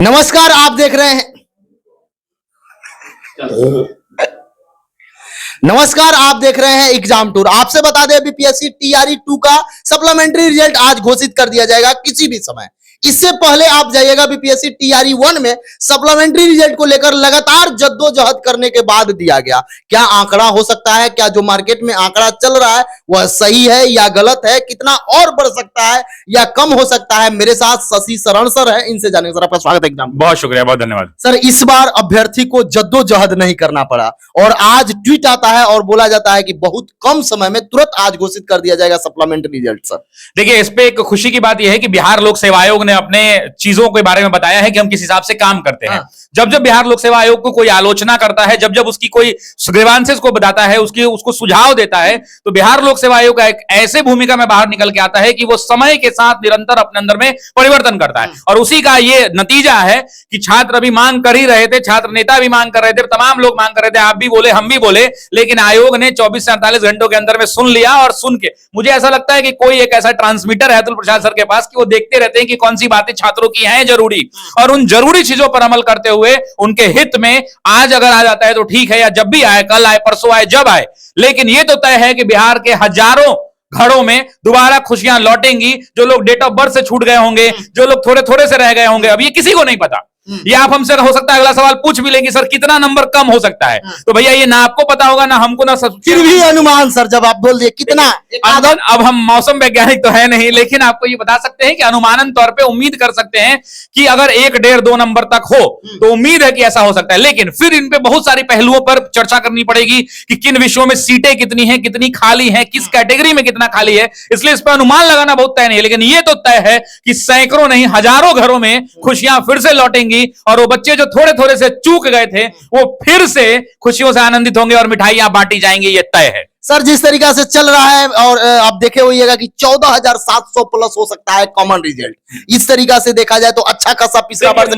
नमस्कार, आप देख रहे हैं एग्जाम टूर। आपसे बता दें बीपीएससी टीआरई 2 का सप्लीमेंट्री रिजल्ट आज घोषित कर दिया जाएगा किसी भी समय। इससे पहले आप जाइएगा बीपीएससी टीआरई 1 में सप्लीमेंट्री रिजल्ट को लेकर लगातार जद्दोजहद करने के बाद दिया गया। क्या आंकड़ा हो सकता है, क्या जो मार्केट में आंकड़ा चल रहा है वह सही है या गलत है, कितना और बढ़ सकता है या कम हो सकता है? मेरे साथ शशि शरण सर है, इनसे जानेंगे। सर आपका स्वागत है एग्जाम। बहुत शुक्रिया, बहुत धन्यवाद। सर इस बार अभ्यर्थी को जद्दोजहद नहीं करना पड़ा और आज ट्वीट आता है और बोला जाता है कि बहुत कम समय में तुरंत आज घोषित कर दिया जाएगा सप्लीमेंट्री रिजल्ट। सर देखिए, इस पे एक खुशी की बात यह है कि बिहार लोक सेवा आयोग ने अपने चीजों के बारे में बताया है कि हम किस हिसाब से काम करते हैं। जब जब बिहार लोक सेवा आयोग को कोई आलोचना करता है, जब जब उसकी कोई ग्रीवांसेस को बताता है, उसको सुझाव देता है, तो बिहार लोक सेवा आयोग एक ऐसे भूमिका में बाहर निकल के आता है कि वो समय के साथ निरंतर अपने अंदर में परिवर्तन करता है। और उसी का ये नतीजा है कि छात्र अभी मांग कर ही रहे थे, छात्र नेता भी मांग कर रहे थे, तमाम लोग मांग कर रहे थे, आप भी बोले, हम भी बोले, लेकिन आयोग ने 24 से 48 घंटों के अंदर में सुन लिया। और सुन के मुझे ऐसा लगता है कि कोई एक ऐसा ट्रांसमीटर है अतुल प्रसाद सर के पास कि वो देखते रहते हैं कि कौन सी बातें छात्रों की हैं जरूरी, और उन जरूरी चीजों पर अमल करते हुए उनके हित में आज अगर आ जाता है तो ठीक है, या जब भी आए, कल आए, परसों आए, जब आए, लेकिन यह तो तय है कि बिहार के हजारों घरों में दोबारा खुशियां लौटेंगी। जो लोग डेट ऑफ बर्थ से छूट गए होंगे, जो लोग थोड़े थोड़े से रह गए होंगे, अब ये किसी को नहीं पता। ये आप हमसे हो सकता है अगला सवाल पूछ भी लेंगे, सर कितना नंबर कम हो सकता है, तो भैया ये ना आपको पता होगा ना हमको, ना सब। फिर भी अनुमान सर जब आप बोल दिए कितना, अब हम मौसम वैज्ञानिक तो है नहीं, लेकिन आपको ये बता सकते हैं कि अनुमानन तौर पे उम्मीद कर सकते हैं कि अगर 1, 1.5, 2 नंबर तक हो तो उम्मीद है कि ऐसा हो सकता है। लेकिन फिर इन पे बहुत सारी पहलुओं पर चर्चा करनी पड़ेगी कि किन विषयों में सीटें कितनी हैं, कितनी खाली हैं, किस कैटेगरी में कितना खाली है, इसलिए इस पर अनुमान लगाना बहुत तय नहीं है। लेकिन ये तो तय है कि सैकड़ों नहीं हजारों घरों में खुशियां फिर से लौटेंगी और वो बच्चे जो थोड़े थोड़े से चूक गए थे वो फिर से खुशियों से आनंदित होंगे और मिठाइयां बांटी जाएंगी, ये तय है। सर जिस तरीका से चल रहा है और आप देखे होइएगा कि 14,700 प्लस हो सकता है कॉमन रिजल्ट। इस तरीका से देखा जाए तो अच्छा खासा पिछला बार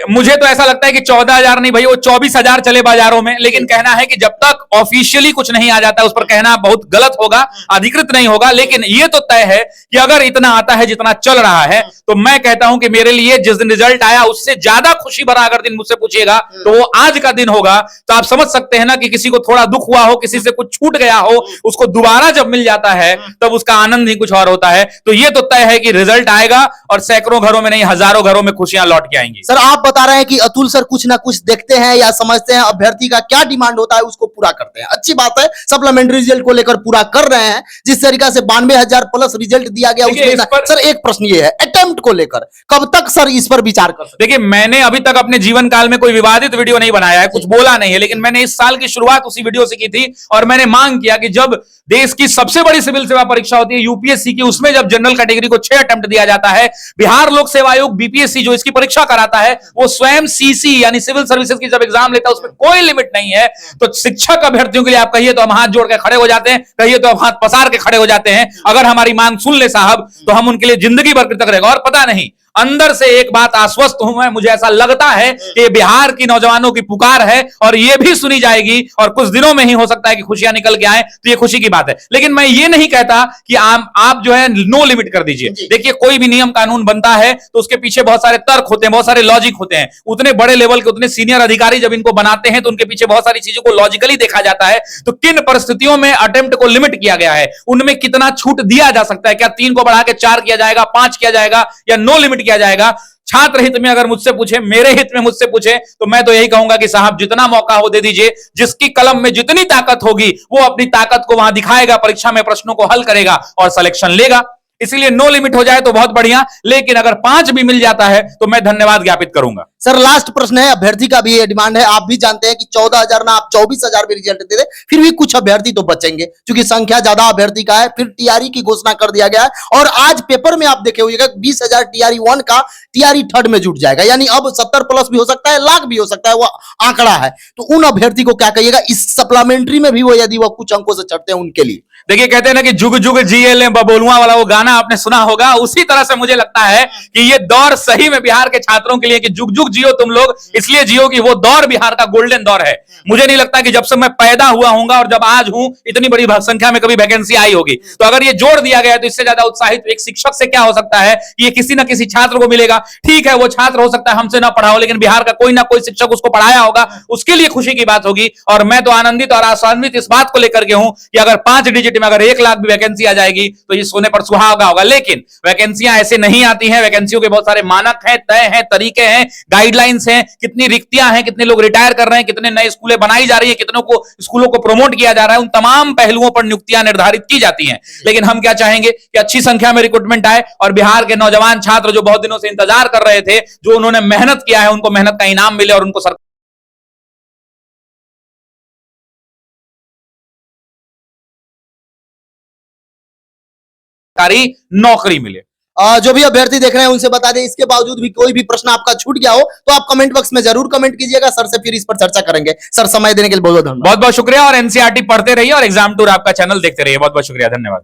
मुझे तो ऐसा लगता है कि 14,000 नहीं भाई, वो 24,000 चले बाजारों में। लेकिन कहना है कि जब तक ऑफिशियली कुछ नहीं आ जाता उस पर कहना बहुत गलत होगा, अधिकृत नहीं होगा। लेकिन ये तो तय है कि अगर इतना आता है जितना चल रहा है, तो मैं कहता हूं कि मेरे लिए जिस दिन रिजल्ट आया उससे ज्यादा खुशी भरा अगर दिन मुझसे पूछिएगा तो वो आज का दिन होगा। तो आप समझ सकते हैं ना कि किसी को थोड़ा दुख हुआ हो, किसी से कुछ छूट गया हो, उसको दोबारा जब मिल जाता है तब उसका आनंद ही कुछ और होता है। तो ये तो तय है कि रिजल्ट आएगा और सैकड़ों घरों में नहीं हजारों घरों में खुशियां लौट के आएंगी। सर आप बता रहे हैं कि अतुल सर कुछ ना कुछ देखते हैं या समझते हैं, अभ्यर्थी का क्या डिमांड होता है उसको पूरा करते हैं। अच्छी बात है, सप्लीमेंट्री रिजल्ट को लेकर पूरा कर रहे हैं। जिस तरीका से 92,000 प्लस रिजल्ट दिया गया उसमें सर एक प्रश्न ये है, अटेम्प्ट को लेकर कब तक सर इस पर विचार कर सकते? देखिए, मैंने अभी तक अपने जीवन काल में कोई विवादित वीडियो नहीं बनाया है, कुछ बोला नहीं है, लेकिन मैंने इस साल की शुरुआत उसी वीडियो से की थी और मैंने मांग किया कि जब देश की सबसे बड़ी सिविल सेवा परीक्षा होती है यूपीएससी की, उसमें जब जनरल कैटेगरी को 6 अटेम्प्ट दिया जाता है, बिहार लोक सेवा आयोग बीपीएससी जो इसकी परीक्षा कराता है वो स्वयं सीसी यानी सिविल सर्विसेज की जब एग्जाम लेता है उसमें कोई लिमिट नहीं है। तो शिक्षक अभ्यर्थियों के लिए आप कहिए तो हम हाथ जोड़ के खड़े हो जाते हैं, कहिए तो हम हाथ पसार के खड़े हो जाते हैं। अगर हमारी मांग सुन ले साहब तो हम उनके लिए जिंदगी भर कृतज्ञ रहेगा। और पता नहीं, अंदर से एक बात आश्वस्त हूं मैं, मुझे ऐसा लगता है कि बिहार की नौजवानों की पुकार है और यह भी सुनी जाएगी और कुछ दिनों में ही हो सकता है कि खुशियां निकल के आए, तो यह खुशी की बात है। लेकिन मैं ये नहीं कहता कि आप जो है नो लिमिट कर दीजिए। देखिए, कोई भी नियम कानून बनता है तो उसके पीछे बहुत सारे तर्क होते हैं, बहुत सारे लॉजिक होते हैं। उतने बड़े लेवल के, उतने सीनियर अधिकारी जब इनको बनाते हैं तो उनके पीछे बहुत सारी चीजों को लॉजिकली देखा जाता है। तो किन परिस्थितियों में अटेम्प्ट को लिमिट किया गया है, उनमें कितना छूट दिया जा सकता है, क्या 3 को बढ़ा के 4 किया जाएगा, 5 किया जाएगा या नो लिमिट किया जाएगा? छात्र हित में अगर मुझसे पूछे, मेरे हित में मुझसे पूछे, तो मैं तो यही कहूंगा कि साहब जितना मौका हो दे दीजिए। जिसकी कलम में जितनी ताकत होगी वो अपनी ताकत को वहां दिखाएगा, परीक्षा में प्रश्नों को हल करेगा और सिलेक्शन लेगा। इसलिए नो लिमिट हो जाए तो बहुत बढ़िया, लेकिन अगर 5 भी मिल जाता है तो मैं धन्यवाद ज्ञापित करूंगा। सर लास्ट प्रश्न है, अभ्यर्थी का भी ये डिमांड है। आप भी जानते हैं कि 14,000 ना आप 24,000 भी रिजल्ट दे दे, फिर भी कुछ अभ्यर्थी तो बचेंगे क्योंकि संख्या ज्यादा अभ्यर्थी का है। फिर टीआरई की घोषणा कर दिया गया है और आज पेपर में आप देखे होइएगा 20,000 टीआरई 1 का टीआरई 3rd में जुट जाएगा, यानी अब 70 प्लस भी हो सकता है, लाख भी हो सकता है, वो आंकड़ा है। तो उन अभ्यर्थी को क्या कहिएगा इस सप्लीमेंट्री में भी वो यदि वो कुछ अंकों से चढ़ते हैं उनके लिए? देखिए कहते हैं ना कि जुग जुग जिए ले बबोलुआ वाला वो गाना आपने सुना होगा, उसी तरह से मुझे लगता है कि ये दौर सही में बिहार के छात्रों के लिए कि जुग जुग जियो तुम लोग, इसलिए जियो कि वो दौर बिहार का गोल्डन दौर है। मुझे नहीं लगता कि जब से मैं पैदा हुआ हूंगा और जब आज हूं इतनी बड़ी संख्या में कभी वैकेंसी आई होगी। तो अगर ये जोड़ दिया गया तो इससे ज्यादा उत्साहित एक शिक्षक से क्या हो सकता है कि ये किसी ना किसी छात्र को मिलेगा। ठीक है वो छात्र हो सकता है हमसे ना पढ़ा हो, लेकिन बिहार का कोई ना कोई शिक्षक उसको पढ़ाया होगा, उसके लिए खुशी की बात होगी। और मैं तो आनंदित और आशान्वित इस बात को लेकर के हूं कि अगर 5 डिजिट में अगर 1 लाख भी वैकेंसी आ जाएगी तो ये सोने पर सुहागा होगा। लेकिन वैकेंसियां ऐसे नहीं आती हैं, वैकेंसियों के बहुत सारे मानक हैं, तय हैं, तरीके हैं, गाइडलाइंस हैं, कितनी रिक्तियां हैं, कितने लोग रिटायर कर रहे हैं, कितने नए स्कूलें बनाई जा रही है, कितनों को स्कूलों को प्रमोट किया जा रहा है, उन तमाम पहलुओं पर नियुक्तियां निर्धारित की जाती हैं। लेकिन हम क्या चाहेंगे कि अच्छी संख्या में रिक्रूटमेंट आए और बिहार के नौजवान छात्र जो बहुत दिनों से इंतजार कर रहे थे, जो उन्होंने मेहनत किया है, उनको मेहनत का इनाम मिले और उनको सरकारी नौकरी मिले। जो भी अभ्यर्थी देख रहे हैं उनसे बता दें, इसके बावजूद भी कोई भी प्रश्न आपका छूट गया हो तो आप कमेंट बॉक्स में जरूर कमेंट कीजिएगा, सर से फिर इस पर चर्चा करेंगे। सर समय देने के लिए बहुत बहुत धन्यवाद। बहुत बहुत शुक्रिया और एनसीईआरटी पढ़ते रहिए और एग्जाम टूर आपका चैनल देखते रहिए। बहुत बहुत शुक्रिया, धन्यवाद।